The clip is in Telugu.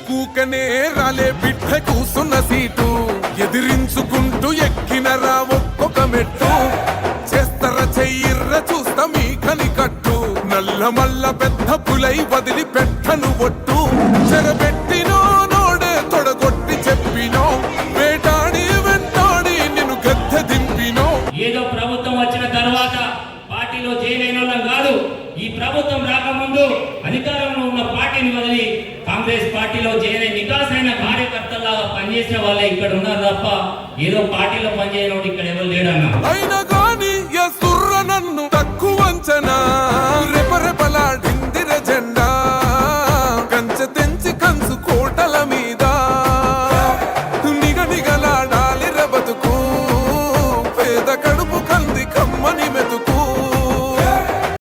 కూకనే రాలే బిడ్డ కూసున్న సీటు ఎదిరించుకుంటూ ఎక్కినరా ఒక్కొక్క మెట్టు చేస్తర చెయ్యిర్ర చూస్తా మీ కని కట్టు నల్ల మల్ల పెద్ద పులై వదిలి పెట్టను ఒట్టు చెరబెట్టినో నోడే తొడగొట్టి చెప్పినో వేటాడి వెంటాడి నిన్ను గద్దె దింపినో. ఏదో ప్రభుత్వం వచ్చిన తర్వాత పార్టీలో చేరైన వాళ్ళం కాదు. ఈ ప్రభుత్వం రాకముందు అధికారంలో ఉన్న పార్టీని వదిలి కాంగ్రెస్ పార్టీలో చేరే నికాసైన కార్యకర్తలాగా పనిచేసిన వాళ్ళే ఇక్కడ ఉన్నారు తప్ప ఏదో పార్టీలో పనిచేయడం ఇక్కడ ఎవరు లేడన్నా.